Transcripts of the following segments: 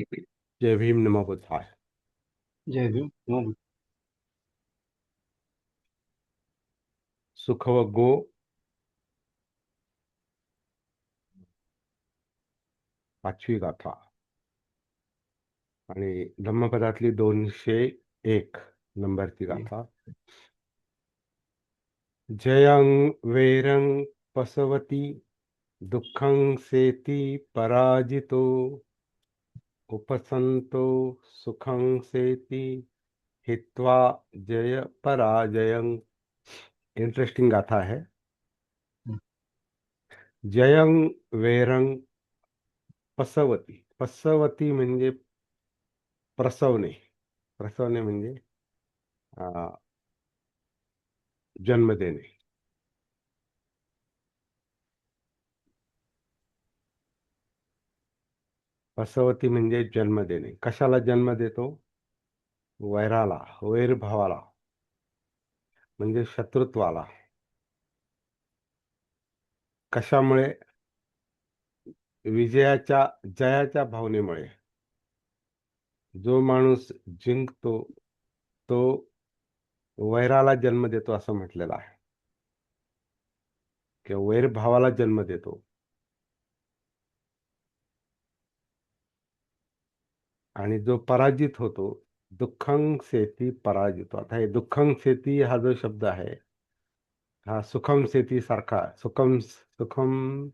जय भीम नमो बुद्धाय। जय भीम नमो। सुख व गो, 5वी गाथा आणि धम्मपदातली 201 नंबरची बुद्धाय। गाथा. जयं वैरं पसवती दुःखं सेती पराजितो उपसंतो सुखं सेती हित्वा जय पराजयं. इंटरेस्टिंग गाथा है. जयं वैरं पसवती. पसवती म्हणजे प्रसवणे. प्रसवणे म्हणजे जन्म देणे. पसवती म्हणजे जन्म देणे. कशाला जन्म देतो? वैराला, वैरभावाला, म्हणजे शत्रुत्वाला. कशामुळे? विजयाच्या, जयाच्या भावनेमुळे. जो माणूस जिंकतो तो वैराला जन्म देतो असं म्हटलेलं आहे, किंवा वैरभावाला जन्म देतो. आणि जो पराजित होतो, दुःखं सेती पराजितो. आता हे दुःखं सेती हा जो शब्द आहे, हा सुखम सेती सारखा, सुखम सुखम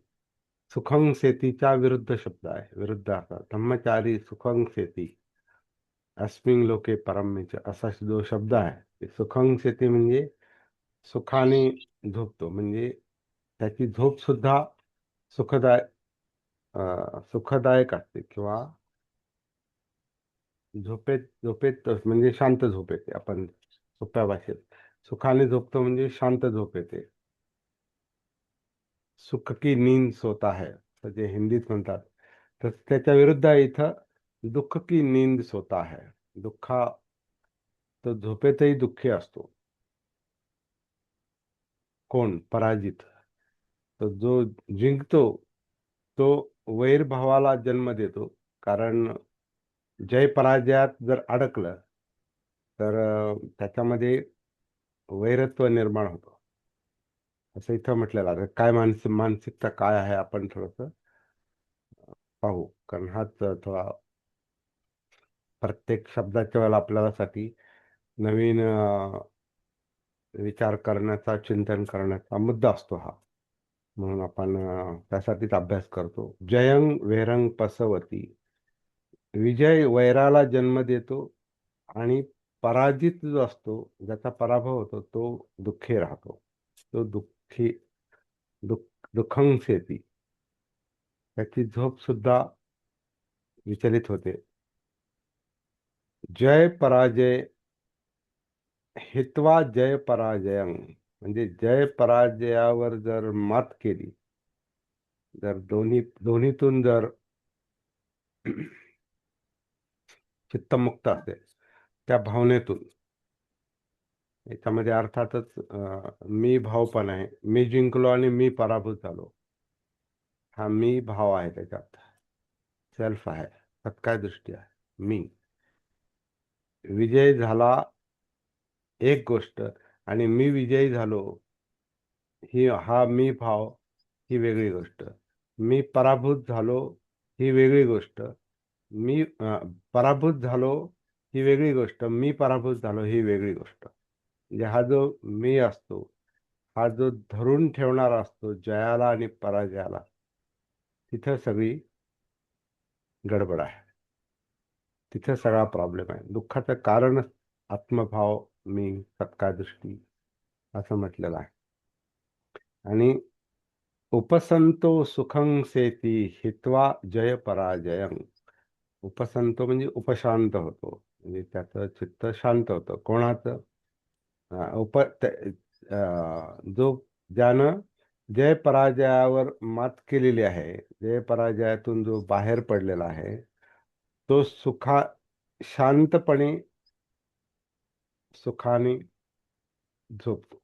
सुखं सेतीच्या विरुद्ध शब्द आहे. विरुद्ध असा धम्मचारी सुखं सेती अस्मिन लोके परमेच, असा जो शब्द आहे. सुखं सेती म्हणजे सुखाने झोपतो, म्हणजे त्याची झोप सुद्धा सुखदायक असते, किंवा झोपेत झोपेत म्हणजे शांत झोप येते. आपण सोप्या भाषेत सुखाने झोपतो म्हणजे शांत झोप येते. सुख की नींद सोता है, असं जे हिंदीत म्हणतात. तर त्याच्या विरुद्ध आहे इथं, दुःख की नींद सोता है. दुःखा, तो झोपेतही दुःखी असतो. कोण? पराजित. तो जो जिंकतो तो वैरभावाला जन्म देतो. कारण जय पराजयात जर अडकलं तर त्याच्यामध्ये वैरत्व निर्माण होतं, असं इथं म्हटलेलं आहे. काय मानसिकता काय आहे आपण थोडंसं पाहू, कारण हाच थोडा प्रत्येक शब्दाच्या वेळेला आपल्याला साठी नवीन विचार करण्याचा, चिंतन करण्याचा मुद्दा असतो हा. म्हणून आपण त्यासाठीच अभ्यास करतो. जयं वैरं पसवती, विजय वैराला जन्म देतो, आणि पराजित जो असतो, ज्याचा पराभव होतो, तो दुःखी राहतो. तो दुःखी, दुःखं सेती, त्याची झोप सुद्धा विचलित होते. जय पराजय हित्वा जय पराजयं, म्हणजे जय पराजयावर जर मात केली, जर दोन्हीतून जर चित्तमुक्त असेल, त्या भावनेतून. याच्यामध्ये अर्थातच मी भाव पण आहे. मी जिंकलो आणि मी पराभूत झालो, हा मी भाव आहे. त्याच्यात सेल्फ आहे, सत्काय दृष्टी आहे. मी विजय झाला एक गोष्ट, आणि मी विजयी झालो, हा मी भाव, ही वेगळी गोष्ट. मी पराभूत झालो, ही वेगळी गोष्ट. मी पराभूत झालो, ही वेगळी गोष्ट. मी पराभूत झालो, ही वेगळी गोष्ट. म्हणजे हा जो मी असतो, हा जो धरून ठेवणारा असतो जयाला आणि पराजयाला, तिथं सगळी गडबड आहे. तिथे सगळा प्रॉब्लेम आहे. दुःखाचं कारण आत्मभाव, मी, सत्कार दृष्टी, असं म्हटलेलं आहे. आणि उपसंतो सुखं सेती हित्वा जय पराजयं. उपसंतो म्हणजे उपशांत होतो, म्हणजे त्याचं चित्त शांत होतं. कोणाचं? जो ज्यानं जय पराजयावर मात केलेली आहे, जय पराजयातून जो बाहेर पडलेला आहे, तो शांतपणे, सुखाने झोपतो.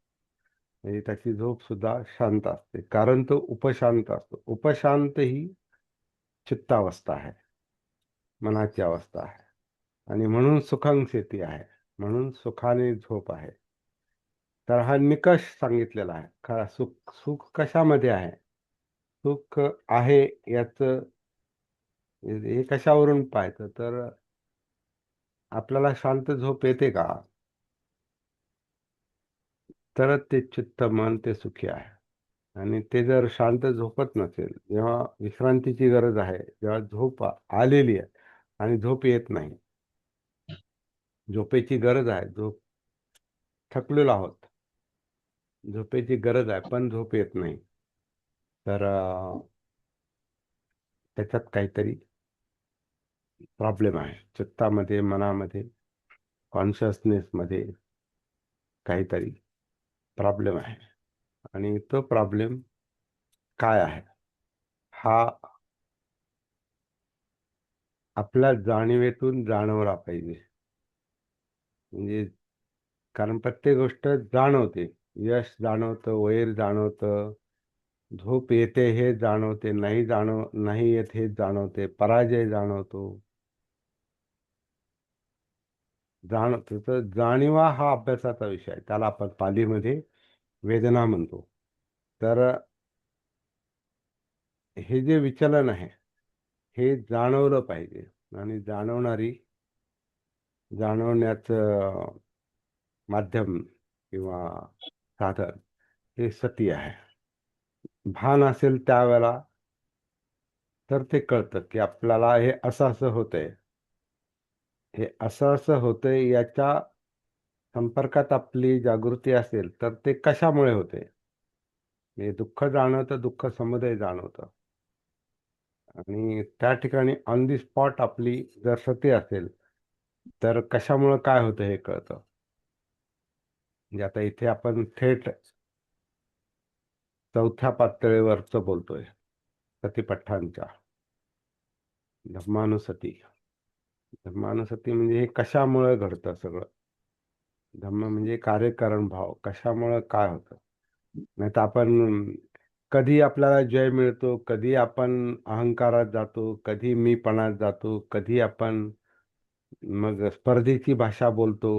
म्हणजे त्याची झोप सुद्धा शांत असते, कारण तो उपशांत असतो. उपशांत ही चित्तावस्था आहे. मनाची अवस्था आहे. आणि म्हणून सुखं शेती आहे, म्हणून सुखाने झोप आहे. तर हा निकष सांगितलेला आहे. खरा सुख सुख कशामध्ये आहे? सुख आहे याचं हे कशावरून पाहायचं तर आपल्याला शांत झोप येते का? तरच ते चित्त मन ते सुखी आहे. आणि ते जर शांत झोपत नसेल, जेव्हा विश्रांतीची गरज आहे, जेव्हा झोप आलेली आहे आणि झोप येत नाही, झोपेची गरज आहे, झोप थकलेलो आहोत, झोपेची गरज आहे पण झोप येत नाही, तर त्याच्यात काहीतरी प्रॉब्लेम आहे. चित्तामध्ये, मनामध्ये, कॉन्शियसनेसमध्ये काहीतरी प्रॉब्लेम आहे. आणि तो प्रॉब्लेम काय आहे हा आपल्या जाणीवेतून जाणवला पाहिजे. म्हणजे कारण प्रत्येक गोष्ट जाणवते. यश जाणवतं, वैर जाणवतं, झोप येते हे जाणवते, नाही येत हे जाणवते, पराजय जाणवतो, जाणवतो. तर जाणीवा हा अभ्यासाचा विषय आहे. त्याला आपण पालीमध्ये वेदना म्हणतो. तर हे जे विचलन आहे हे जाणवलं पाहिजे. आणि जाणवण्याचं माध्यम किंवा साधन हे सती आहे. भान असेल त्यावेळेला तर ते कळतं की आपल्याला हे असं असं होतंय. हे असं असं होतंय याच्या संपर्कात आपली जागृती असेल तर ते कशामुळे होते? हे दुःख जाणवतं, दुःख समुदय जाणवतं. आणि त्या ठिकाणी ऑन दी स्पॉट आपली जर सती असेल तर कशामुळं काय होतं हे कळतं. म्हणजे आता इथे आपण थेट चौथ्या पातळीवरचं बोलतोय, सतीपट्ठांच्या. धम्मानुसती. धम्मानुसती म्हणजे हे कशामुळे घडतं सगळं. धम्म म्हणजे कार्यकारण भाव, कशामुळं काय होतं. नाही तर आपण कधी आपल्याला जय मिळतो, कधी आपण अहंकारात जातो, कधी मीपणात जातो, कधी आपण मग स्पर्धेची भाषा बोलतो,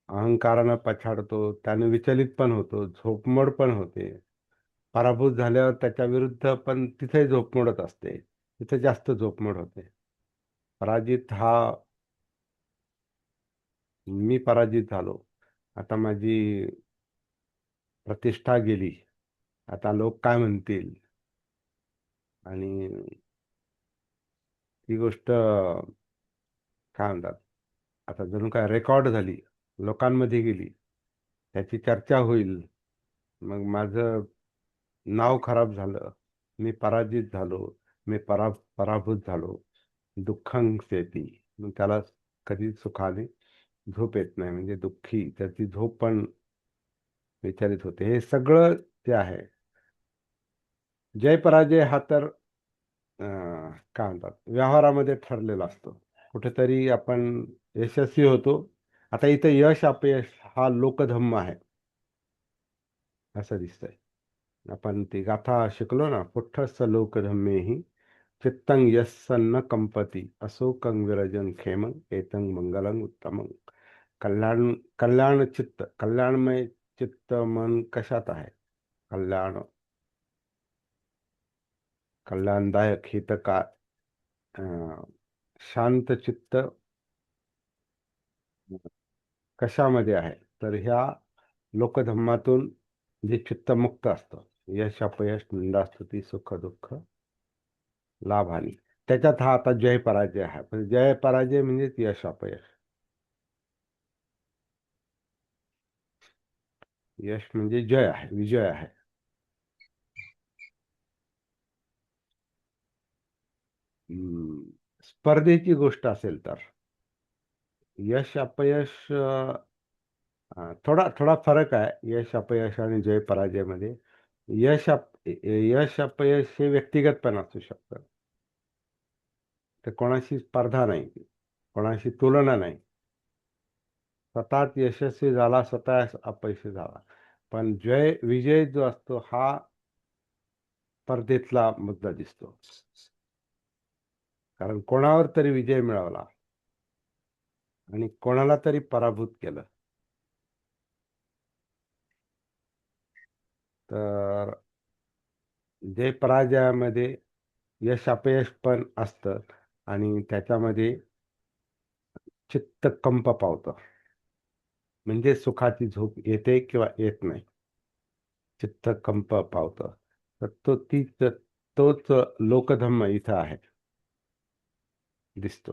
अहंकारानं पछाडतो, त्याने विचलित पण होतो, झोपमोड पण होते. पराभूत झाल्यावर त्याच्या विरुद्ध पण तिथे झोपमोडच असते, तिथे जास्त झोपमोड होते. पराजित हा मी पराजित झालो, आता माझी प्रतिष्ठा गेली, आता लोक काय म्हणतील, आणि ती गोष्ट काय म्हणतात, आता जणू काय रेकॉर्ड झाली, लोकांमध्ये गेली, त्याची चर्चा होईल, मग माझं नाव खराब झालं, मी पराजित झालो, मी पराभूत झालो, दुःखंसेती. मग त्याला कधी सुखाने झोप येत नाही, म्हणजे दुःखी, त्याची झोप पण विचारित होते. हे सगळं जे आहे, जय पराजय हा तर काय म्हणतात, व्यवहारामध्ये ठरलेला असतो. कुठेतरी आपण यशस्वी होतो. आता इथं यश अपयश हा लोकधम्म आहे असं दिसतंय. आपण ती गाथा शिकलो ना, पुठ्ठस्स लोकधम्मेहि चित्तं यस्सन्न कंपती असोकं विरजन क्षेमं एतं मंगलं उत्तमं. कल्याण चित्त, कल्याणमय चित्त मन कशात आहे? कल्याणदायक हितकार अं, शांत चित्त कशामध्ये आहे? तर ह्या लोकधम्मातून जे चित्त मुक्त असतं, यश अपयश निंदास्तुती सुख दुःख लाभ हानी, त्याच्यात हा आता जय पराजय आहे. पण जय पराजय म्हणजेच यश अपयश. यश म्हणजे जय आहे, विजय आहे. स्पर्धेची गोष्ट असेल तर यश अपयश थोडा थोडा फरक आहे यश अपयश आणि जय पराजयमध्ये. यश अपयश हे व्यक्तिगत पण असू शकतं. तर कोणाशी स्पर्धा नाही, कोणाशी तुलना नाही. स्वतःच यशस्वी झाला, स्वतः अपयशी झाला. पण विजय जो असतो हा स्पर्धेतला मुद्दा दिसतो. कारण कोणावर तरी विजय मिळवला आणि कोणाला तरी पराभूत केलं. तर जय पराजयामध्ये यश अपयश पण असतं आणि त्याच्यामध्ये चित्त कंप पावतं. म्हणजे सुखाची झोप येते किंवा येत नाही, चित्त कंप पावतं. तर तोच लोकधम्म इथं आहे, दिसतो.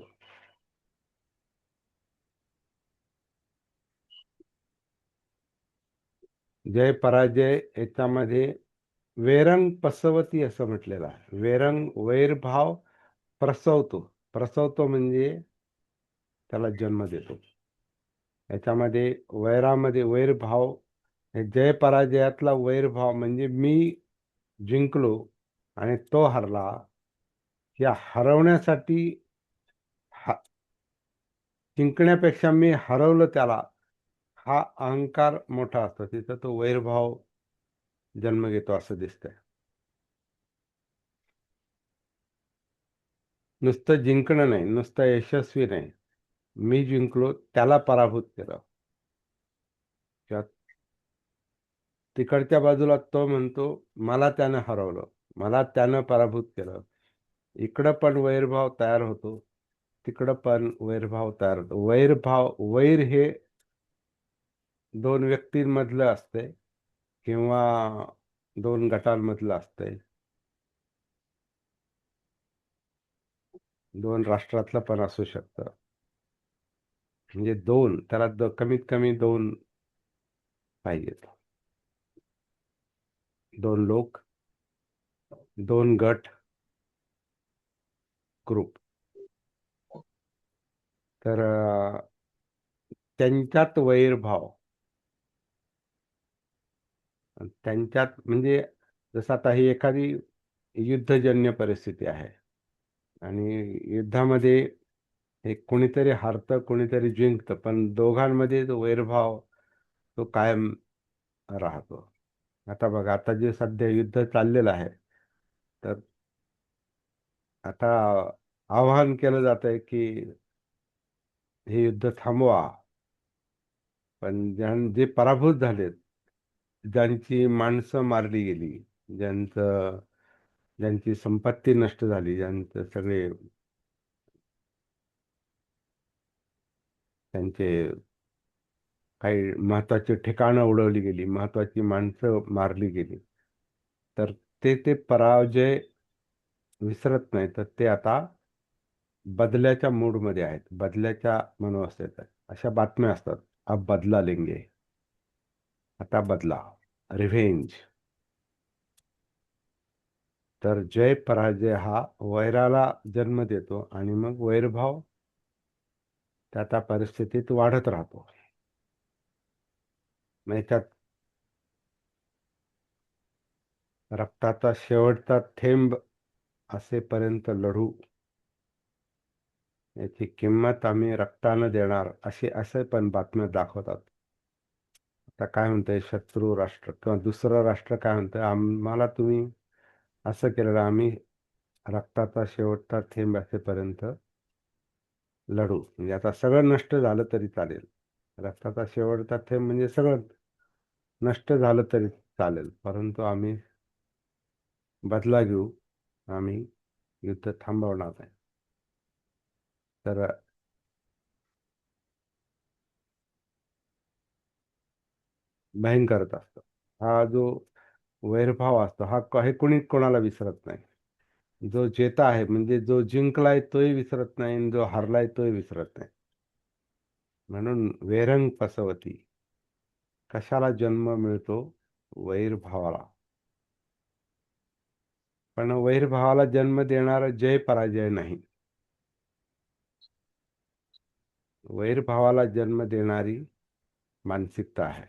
जय पराजय याच्यामध्ये वेरंग पसवती असं म्हटलेलं आहे. वेरंग वैरभाव प्रसवतो. प्रसवतो म्हणजे त्याला जन्म देतो. याच्यामध्ये वैरामध्ये वैरभाव, जय पराजयातला वैरभाव म्हणजे मी जिंकलो आणि तो हरला. या हरवण्यासाठी जिंकण्यापेक्षा मी हरवलं त्याला, हा अहंकार मोठा असतो. तिथं तो वैरभाव जन्म घेतो असं दिसतंय. नुसतं जिंकणं नाही, नुसतं यशस्वी नाही, मी जिंकलो त्याला पराभूत केलं. किंवा तिकडच्या बाजूला तो म्हणतो मला त्यानं हरवलं, मला त्यानं पराभूत केलं. इकडं पण वैरभाव तयार होतो, तिकडं पण वैरभाव तयार होतो. वैर हे दोन व्यक्तींमधलं असते किंवा दोन गटांमधलं असते, दोन राष्ट्रातलं पण असू शकतं. म्हणजे दोन त्याला कमीत कमी दोन पाहिजेत. दोन लोक, दोन गट, ग्रुप. तर त्यांच्यात वैरभाव, त्यांच्यात म्हणजे जसं आता ही एखादी युद्धजन्य परिस्थिती आहे आणि युद्धामध्ये हे कोणीतरी हारतं कोणीतरी जिंकतं, पण दोघांमध्ये जो वैरभाव तो कायम राहतो. आता बघा, आता जे सध्या युद्ध चाललेलं आहे, तर आता आवाहन केलं जात आहे की हे युद्ध थांबवा. पण जे पराभूत झालेत, ज्यांची माणसं मारली गेली, ज्यांची संपत्ती नष्ट झाली, ज्यांचे सगळे त्यांचे काही महत्वाची ठिकाणं उडवली गेली, महत्वाची माणसं मारली गेली, तर ते पराजय विसरत नाही. तर ते आता बदल्याच्या मूडमध्ये आहेत, बदल्याच्या मनोवस्थेत आहेत. अशा बातम्या असतात, अब बदला लेंगे, आता बदला, रिव्हेंज. तर जय पराजय हा वैराला जन्म देतो आणि मग वैरभाव त्या परिस्थितीत वाढत राहतो. मग याच्यात रक्ताचा शेवटचा थेंब असेपर्यंत लढू, याची किंमत आम्ही रक्तानं देणार, असे पण बातम्या दाखवतात. आता काय म्हणतंय शत्रू राष्ट्र किंवा दुसरं राष्ट्र, काय म्हणतंय आम्हाला तुम्ही असं केलेलं, आम्ही रक्ताचा शेवटचा थेंब असेपर्यंत लढू. म्हणजे आता सगळं नष्ट झालं तरी चालेल, रक्ताचा शेवटचा थेंब म्हणजे सगळं नष्ट झालं तरी चालेल, परंतु आम्ही बदला घेऊ, आम्ही युद्ध थांबवणार नाही. तर भयंकरच असतं. हा जो वैरभाव असतो, हा हे कोणी कोणाला विसरत नाही. जो जेता आहे म्हणजे जो जिंकलाय तोही विसरत नाही आणि जो हरलाय तोही विसरत नाही. म्हणून वेरंग पसवती, कशाला जन्म मिळतो? वैरभावाला. पण वैरभावाला जन्म देणारा जय पराजय नाही, वैरभावाला जन्म देणारी मानसिकता आहे.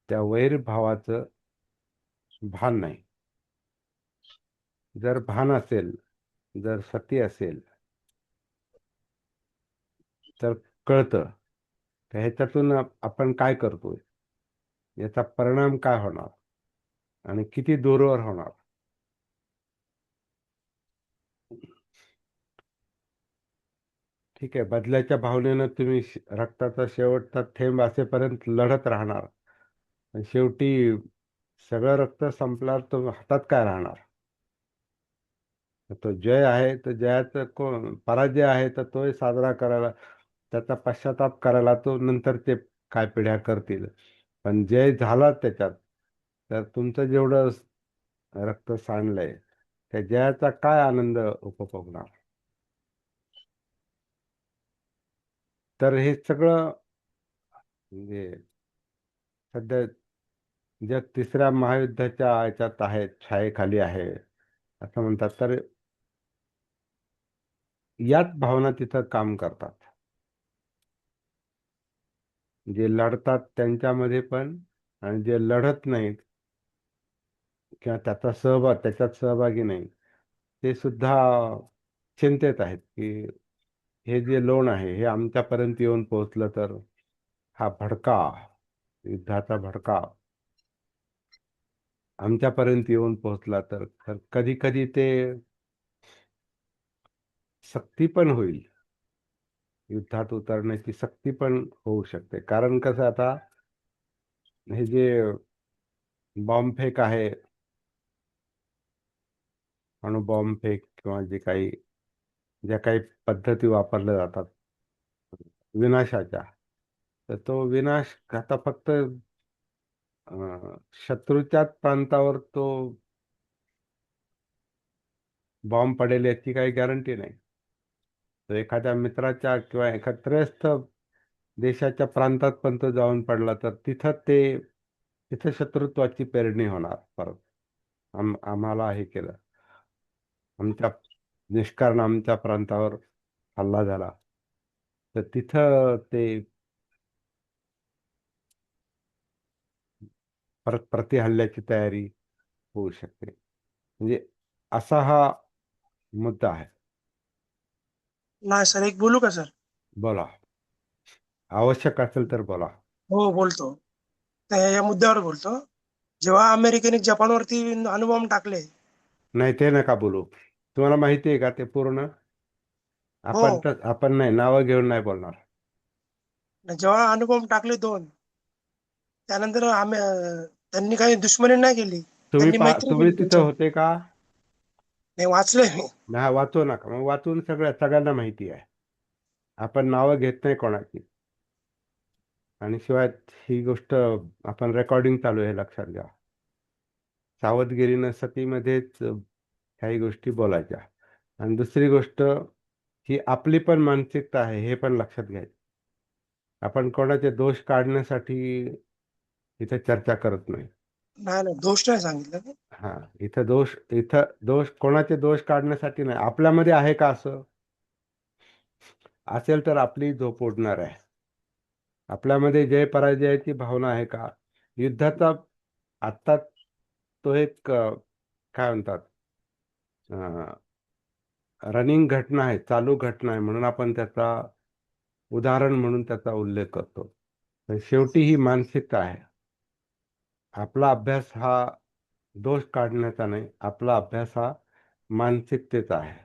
त्या वैरभावाचं भान नाही. जर भान असेल, जर सती असेल, तर कळतं तर ह्याच्यातून आपण काय करतोय, याचा परिणाम काय होणार आणि किती दूरवर होणार. ठीक आहे, बदल्याच्या भावनेनं तुम्ही रक्ताचा शेवटचा थेंब असेपर्यंत लढत राहणार. पण शेवटी सगळं रक्त संपल्यावर तो हातात काय राहणार? तो जय आहे तर जयाचं कोण, पराजय आहे तर तोही साजरा करायला, त्याचा पश्चाताप करायला तो नंतर ते काय पिढ्या करतील. पण जय झाला त्याच्यात, तर तुमचं जेवढं रक्त सांडलंय त्या जयाचा काय आनंद उपभोगणार? तर हे सगळं म्हणजे सध्या जग तिसऱ्या महायुद्धाच्या याच्यात आहे, छायेखाली आहे असं म्हणतात. तर याच भावना तिथं काम करतात. जे लढतात त्यांच्यामध्ये पण, आणि जे लढत नाहीत किंवा त्याच्यात सहभागी नाही, ते सुद्धा चिंतेत आहेत की हे जे लोण आहे हे आमच्यापर्यंत येऊन पोहोचलं तर, हा भडका, युद्धाचा भडका आमच्यापर्यंत येऊन पोहोचला तर कधी कधी ते सक्ती पण होईल. युद्धात उतरण्याची सक्ती पण होऊ शकते. कारण कसं, आता हे जे बॉम्बफेक आहे, अणुबॉम्बफेक किंवा ज्या काही पद्धती वापरल्या जातात विनाशाच्या, तर तो विनाश आता फक्त शत्रूच्याच प्रांतावर तो बॉम्ब पडेल याची काही गॅरंटी नाही. तो एखाद्या मित्राच्या किंवा एखाद्या त्रयस्थ देशाच्या प्रांतात पण तो जाऊन पडला तर तिथं शत्रुत्वाची पेरणी होणार परत. आम्हाला हे केलं, आमच्या निष्कारण आमच्या प्रांतावर हल्ला झाला, तर तिथं ते परत प्रतिहल्ल्याची तयारी होऊ शकते. म्हणजे असा हा मुद्दा आहे. नाही सर, एक बोलू का सर? बोला, आवश्यक असेल तर बोला. हो बोलतो. तर या मुद्द्यावर बोलतो. जेव्हा अमेरिकेने जपानवरती अणुबॉम्ब टाकले. नाही, ते नका बोलू. तुम्हाला माहिती आहे का ते पूर्ण? हो, आपण नाही, नावं घेऊन नाही बोलणार. जेव्हा अणुबॉम्ब टाकले दोन, त्यानंतर त्यांनी काही दुश्मनी नाही केली, त्यांनी मैत्री तुम्ही केली तिथं त्यांच्यावर. होते का? नाही, वाचलंय मी. नाही, वाचू नका मग. वाचून सगळ्यांना माहिती आहे. आपण नावं घेत नाही कोणाची. आणि शिवाय ही गोष्ट, आपण रेकॉर्डिंग चालू आहे लक्षात घ्या. सावधगिरीनं सतीमध्येच काही गोष्टी बोलायच्या. आणि दुसरी गोष्ट, ही आपली पण मानसिकता आहे हे पण लक्षात घ्यायचं. आपण कोणाचे दोष काढण्यासाठी इथे चर्चा करत नाही. नाही नाही, दोष नाही सांगितलं मी. हा, इथं दोष कोणाचे दोष काढण्यासाठी नाही. आपल्यामध्ये आहे का असं? असेल तर आपली झोप उडणार आहे. आपल्यामध्ये जय पराजयाची भावना आहे का? युद्धाचा आत्ता तो एक काय म्हणतात, रनिंग घटना आहे, चालू घटना आहे, म्हणून आपण त्याचा उदाहरण म्हणून त्याचा उल्लेख करतो. तर शेवटी ही मानसिकता आहे. आपला अभ्यास हा दोष काढण्याचा नाही, आपला अभ्यास हा मानसिकतेचा आहे.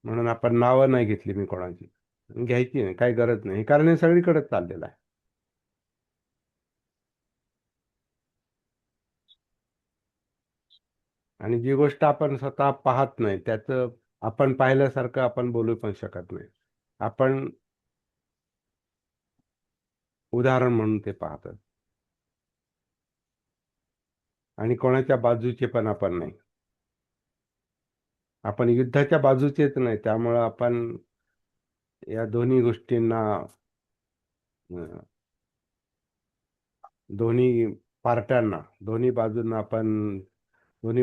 म्हणून आपण नावं नाही घेतली मी कोणाची, घ्यायची नाही, काही गरज नाही, कारण हे सगळीकडेच चाललेलं आहे. आणि जी गोष्ट आपण स्वतः पाहत नाही त्याचं आपण पाहिल्यासारखं आपण बोलू पण शकत नाही. आपण उदाहरण म्हणून ते पाहतात. आणि कोणाच्या बाजूचे पण आपण नाही. आपण युद्धाच्या बाजूचेच नाही, त्यामुळं आपण या दोन्ही गोष्टींना, अं, दोन्ही पार्ट्यांना, दोन्ही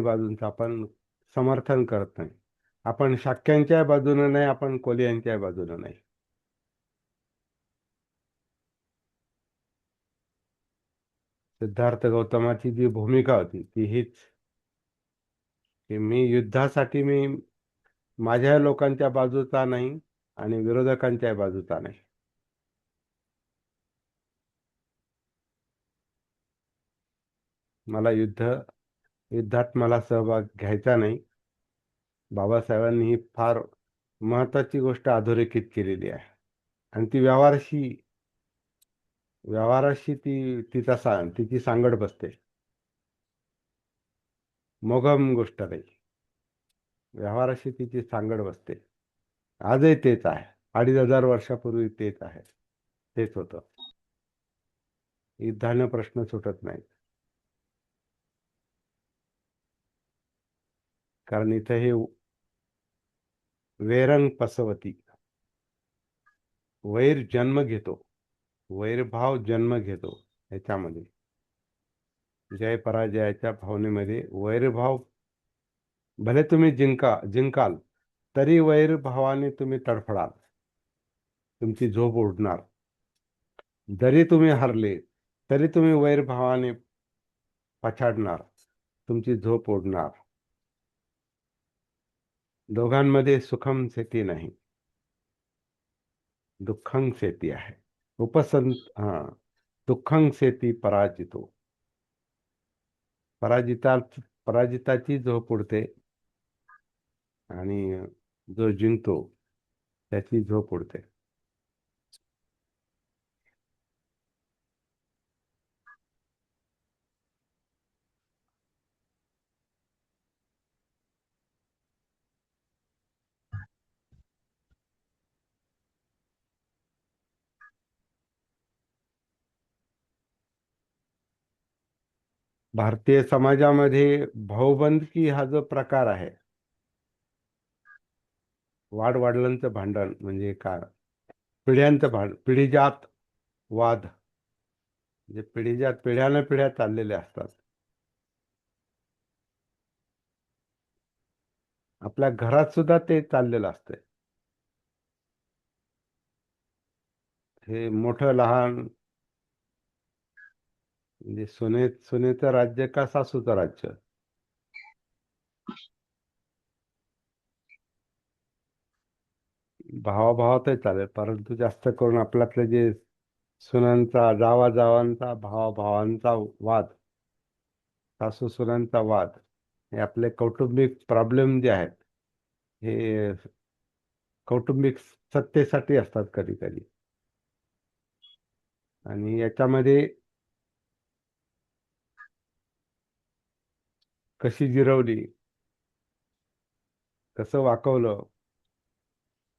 बाजूंचं आपण समर्थन करत नाही. आपण शाक्यांच्या बाजूने नाही, आपण कोलियांच्या बाजूने नाही. सिद्धार्थ गौतमाची जी भूमिका होती ती हीच, की मी माझ्या लोकांच्या बाजूचा नाही आणि विरोधकांच्या बाजूचा नाही. मला युद्धात मला सहभाग घ्यायचा नाही. बाबासाहेबांनी ही फार महत्वाची गोष्ट अधोरेखित केलेली आहे आणि ती व्यवहाराशी तिची सांगड बसते. मोघम गोष्ट नाही, व्यवहाराशी तिची सांगड बसते. आजही तेच आहे, 2500 वर्षापूर्वी तेच आहे, तेच होतं. युद्धाने प्रश्न सुटत नाहीत, कारण इथे हे वैरंग पसवती, वैर जन्म घेतो, वैरभाव जन्म घेतो. याच्यामध्ये जय पराजयाच्या भावनेमध्ये वैरभाव, भले तुम्ही जिंकाल तरी वैरभावाने तुम्ही तडफडाल, तुमची झोप उडणार. जरी तुम्ही हरले तरी तुम्ही वैरभावाने पछाडणार, तुमची झोप उडणार. दोघांमध्ये सुखम सेती नाही, दुःखं सेती आहे. हा, दुःखं सेती पराजितो. पराजिताची झोप उडते आणि जो जिंकतो त्याची झोप उडते. भारतीय समाजामध्ये भाऊबंदकी हा जो प्रकार आहे, वाडवडिलांचं भांडण म्हणजे काय, पिढीजात वाद, म्हणजे पिढ्यानं पिढ्या चाललेले असतात. आपल्या घरात सुद्धा ते चाललेलं असतंय. हे मोठं लहान, म्हणजे सुनेचं राज्य का सासूचं राज्य, भावाभावातही चालेल, परंतु जास्त करून आपल्यातले जे जावांचा भावाभावांचा वाद, सासू सुनांचा वाद, हे आपले कौटुंबिक प्रॉब्लेम जे आहेत, हे कौटुंबिक सत्तेसाठी असतात कधी कधी. आणि याच्यामध्ये कशी जिरवली, कसं वाकवलं,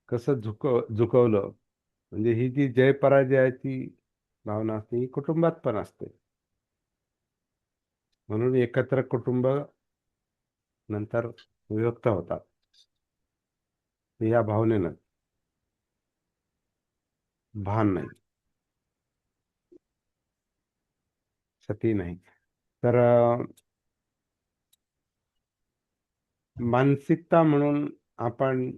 कसं झुकवलं, म्हणजे ही जी जय पराजयाची भावना असते ही कुटुंबात पण असते. म्हणून एकत्र कुटुंब नंतर विभक्त होतात या भावनेनं, भान नाही, सती नाही. तर मानसिकता म्हणून आपण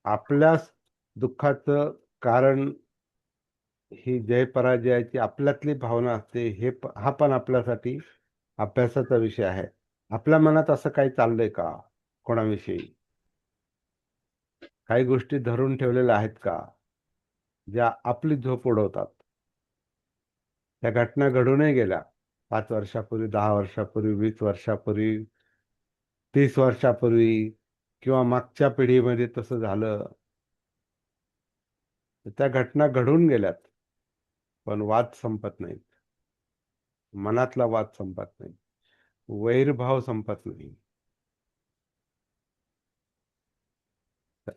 आपल्या दुःखाचं कारण ही जय पराजयाची आपल्यातली भावना असते. हा पण आपल्यासाठी अभ्यासाचा विषय आहे. आपल्या मनात असं काही चाललंय का कोणाविषयी, काही गोष्टी धरून ठेवलेल्या आहेत का ज्या आपली झोप उडवतात. त्या घटना घडूनही गेल्या 5 वर्षापूर्वी, 10 वर्षापूर्वी, 20 वर्षापूर्वी, 30 वर्षापूर्वी, किंवा मागच्या पिढीमध्ये तसं झालं. त्या घटना घडून गेल्यात, पण वाद संपत नाहीत, मनातला वाद संपत नाही, वैरभाव संपत नाही.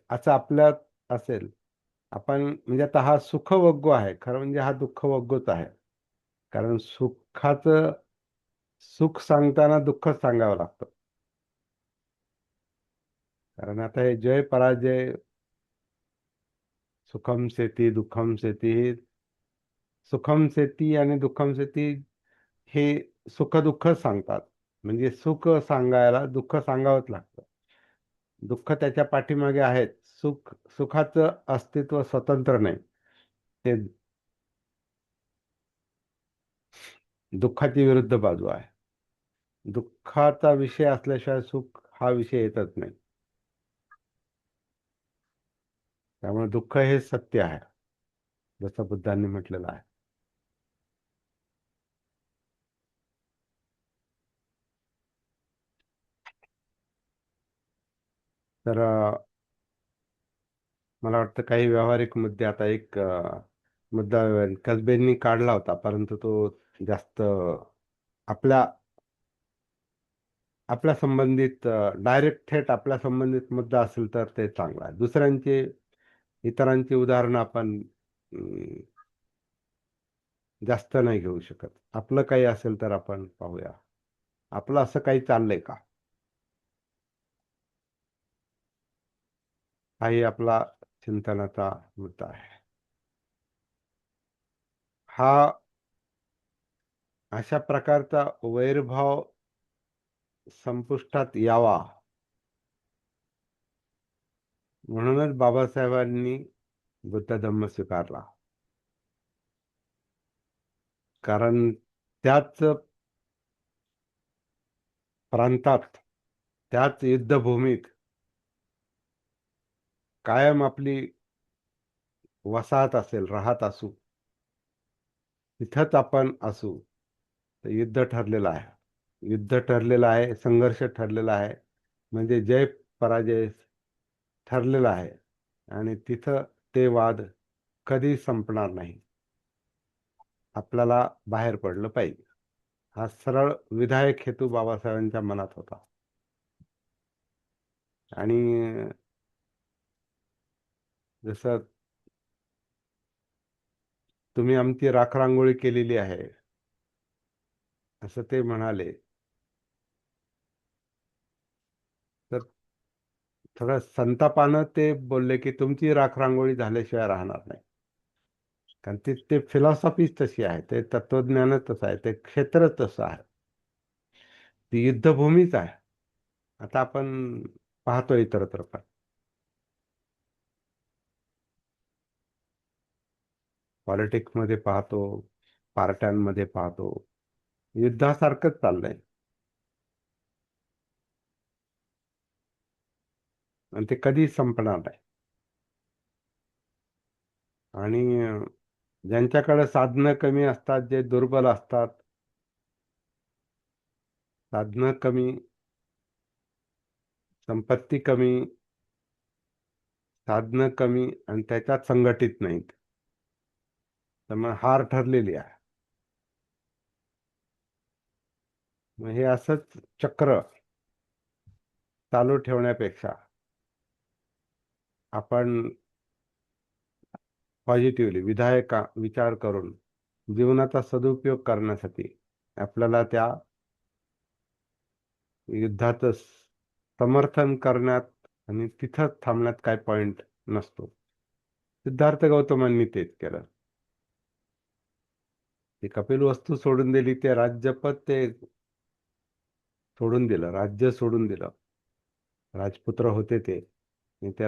असं आपल्यात असेल, आपण म्हणजे आता हा सुखवग्गो आहे, खरं म्हणजे हा दुःखवग्गोच आहे. कारण सुख सांगताना दुःखच सांगावं लागतं. कारण आता हे जय पराजय, सुखम सेती दुःखम सेती, सुखम सेती आणि दुःखम सेती हे सुख दुःख सांगतात. म्हणजे सुख सांगायला दुःख सांगावंच लागतं. दुःख त्याच्या पाठीमागे आहेत. सुखाचं अस्तित्व स्वतंत्र नाही, ते दुःखाची विरुद्ध बाजू आहे. दुःखाचा विषय असल्याशिवाय सुख हा विषय येतच नाही. त्यामुळे दुःख हे सत्य आहे, जसं बुद्धांनी म्हटलेलं आहे. तर मला वाटतं काही व्यावहारिक मुद्दे, आता एक मुद्दा कसबेंनी काढला होता, परंतु तो जास्त आपल्या आपल्या संबंधित डायरेक्ट थेट आपल्या संबंधित मुद्दा असेल तर ते चांगलं आहे. दुसऱ्यांचे इतरांची उदाहरणं आपण जास्त नाही घेऊ शकत. आपलं काही असेल तर आपण पाहूया. आपलं असं काही चाललंय का? हाही आपला चिंतनाचा मुद्दा आहे. हा अशा प्रकारचा वैरभाव संपुष्टात यावा म्हणूनच बाबासाहेबांनी बुद्ध धम्म स्वीकारला. कारण त्याच प्रांतात, त्याच युद्धभूमीत कायम आपली वसाहत असेल, राहत असू, तिथंच आपण असू, तर युद्ध ठरलेलं आहे. युद्ध ठरलेलं आहे, संघर्ष ठरलेला आहे, म्हणजे जय पराजय ठरलेला आहे. आणि तिथं ते वाद कधी संपणार नाही. आपल्याला बाहेर पडलं पाहिजे. हा सरळ विधायक हेतू बाबासाहेबांच्या मनात होता. आणि जसं तुम्ही आमची राखरांगोळी केलेली आहे असं ते म्हणाले, तर थोडं संतापानं ते बोलले की तुमची राखरांगोळी झाल्याशिवाय राहणार नाही. कारण ते फिलॉसॉफीच तशी आहे, ते तत्वज्ञानच तसं आहे, ते क्षेत्रच तसं आहे, ती युद्धभूमीच आहे. आता आपण पाहतो इतरत्र पण पॉलिटिक्स मध्ये पाहतो, पार्ट्यांमध्ये पाहतो, युद्धासारखंच चाललंय. आणि ते कधी संपणार नाही. आणि ज्यांच्याकडे साधनं कमी असतात, जे दुर्बल असतात, साधनं कमी, संपत्ती कमी, साधनं कमी आणि त्याच्यात संघटित नाहीत, त्यामुळे हार ठरलेली आहे. मग हे असंच चक्र चालू ठेवण्यापेक्षा आपण पॉझिटिव्हली विधायक विचार करून जीवनाचा सदुपयोग करण्यासाठी आपल्याला त्या युद्धाचं समर्थन करण्यात आणि तिथंच थांबण्यात काय पॉइंट नसतो. सिद्धार्थ गौतमांनी तेच केलं. ते कपिल वस्तू सोडून दिली, ते राज्यपद ते सोडून दिलं, राज्य सोडून दिलं. राजपुत्र होते ते, आणि ते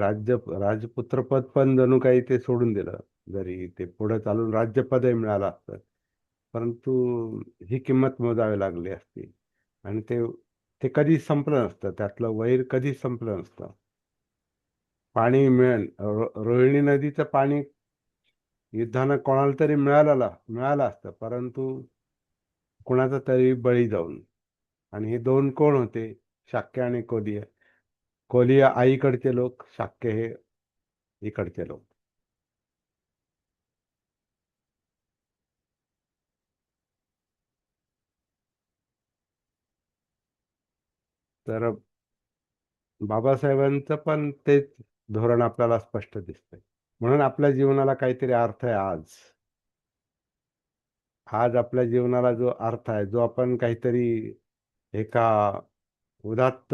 राजपुत्रपद पण जणू काही ते सोडून दिलं. जरी ते पुढे चालून राज्यपदही मिळालं असतं, परंतु ही किंमत मोजावी लागली असती. आणि ते ते कधी संपलं नसतं, त्यातलं वैर कधी संपलं नसतं. पाणी मिळेल, रोहिणी नदीचं पाणी युद्धानं कोणाला तरी मिळालं असतं, परंतु कोणाचा तरी बळी जाऊन. आणि हे दोन कोण होते? शाक्य आणि कोलिय. कोलिय आईकडचे लोक, शाक्य हे इकडचे लोक. तर बाबासाहेबांचं पण तेच धोरण आपल्याला स्पष्ट दिसतंय. म्हणून आपल्या जीवनाला काहीतरी अर्थ आहे आज. आज आपल्या जीवनाला जो अर्थ आहे, जो आपण काहीतरी एका उदात्त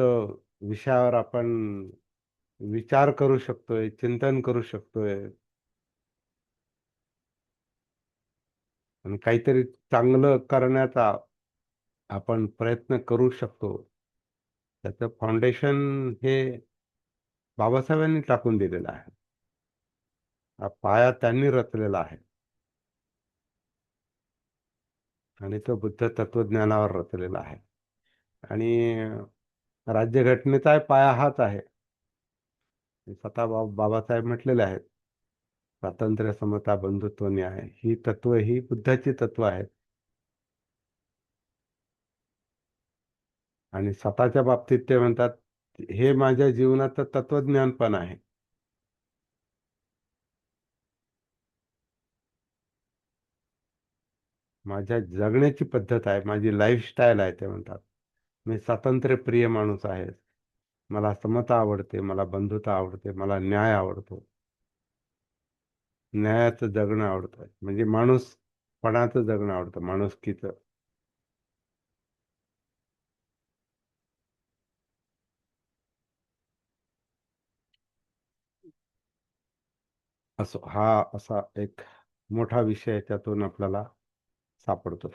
विषयावर आपण विचार करू शकतोय, चिंतन करू शकतोय, आणि काहीतरी चांगलं करण्याचा आपण प्रयत्न करू शकतो, त्याचं फाउंडेशन हे बाबासाहेबांनी टाकून दिलेलं आहे. हा पाया त्यांनी रचलेला आहे, आणि तो बुद्ध तत्वज्ञानावर रचलेला आहे. आणि राज्यघटनेचा पाया हाच आहे. स्वतः बाबासाहेब म्हटलेले आहेत, स्वातंत्र्य, समता, बंधुत्व, न्याय ही तत्व ही बुद्धाची तत्व आहेत. आणि स्वतःच्या बाबतीत ते म्हणतात हे माझ्या जीवनाचं तत्वज्ञान पण आहे. माझ्या जगण्याची पद्धत आहे, माझी लाईफस्टाईल आहे ते म्हणतात. मी स्वातंत्र्यप्रिय माणूस आहे. मला समता आवडते, मला बंधुता आवडते, मला न्याय आवडतो. न्यायाचं जगणं आवडतं, म्हणजे माणूसपणाचं जगणं आवडतं, माणुसकीचं. असो, हा असा एक मोठा विषय त्यातून आपल्याला सापडतो.